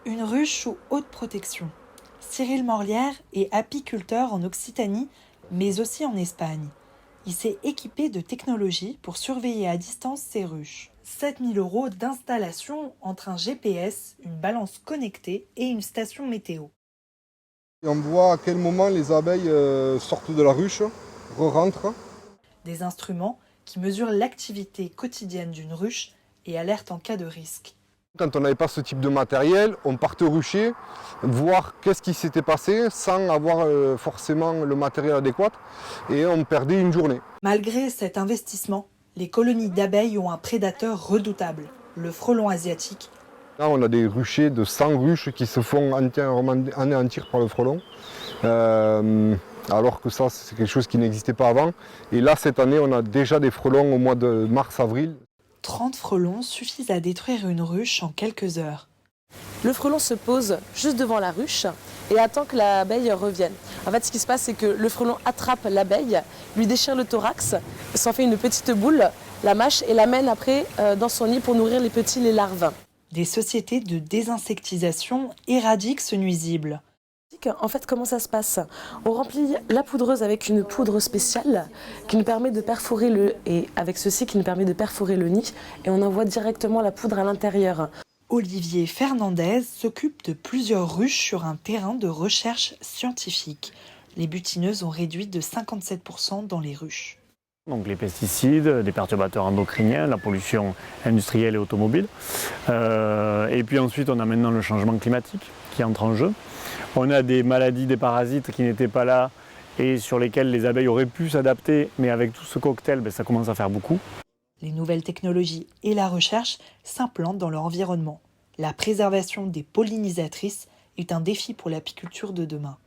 Une ruche sous haute protection. Cyril Morlière est apiculteur en Occitanie, mais aussi en Espagne. Il s'est équipé de technologies pour surveiller à distance ses ruches. 7 000 € d'installation entre un GPS, une balance connectée et une station météo. Et on voit à quel moment les abeilles sortent de la ruche, re-rentrent. Des instruments qui mesurent l'activité quotidienne d'une ruche et alertent en cas de risque. Quand on n'avait pas ce type de matériel, on partait au rucher, voir qu'est-ce qui s'était passé sans avoir forcément le matériel adéquat et on perdait une journée. Malgré cet investissement, les colonies d'abeilles ont un prédateur redoutable, le frelon asiatique. Là, on a des ruchers de 100 ruches qui se font anéantir par le frelon. Alors que ça, c'est quelque chose qui n'existait pas avant. Et là, cette année, on a déjà des frelons au mois de mars-avril. 30 frelons suffisent à détruire une ruche en quelques heures. Le frelon se pose juste devant la ruche et attend que l'abeille revienne. En fait, ce qui se passe, c'est que le frelon attrape l'abeille, lui déchire le thorax, s'en fait une petite boule, la mâche et l'amène après dans son nid pour nourrir les petits, les larves. Des sociétés de désinsectisation éradiquent ce nuisible. En fait, comment ça se passe? On remplit la poudreuse avec une poudre spéciale qui nous permet de perforer le nid et on envoie directement la poudre à l'intérieur. Olivier Fernandez s'occupe de plusieurs ruches sur un terrain de recherche scientifique. Les butineuses ont réduit de 57% dans les ruches. Donc les pesticides, les perturbateurs endocriniens, la pollution industrielle et automobile. Et puis ensuite, on a maintenant le changement climatique qui entre en jeu. On a des maladies, des parasites qui n'étaient pas là et sur lesquels les abeilles auraient pu s'adapter, mais avec tout ce cocktail, ça commence à faire beaucoup. Les nouvelles technologies et la recherche s'implantent dans leur environnement. La préservation des pollinisatrices est un défi pour l'apiculture de demain.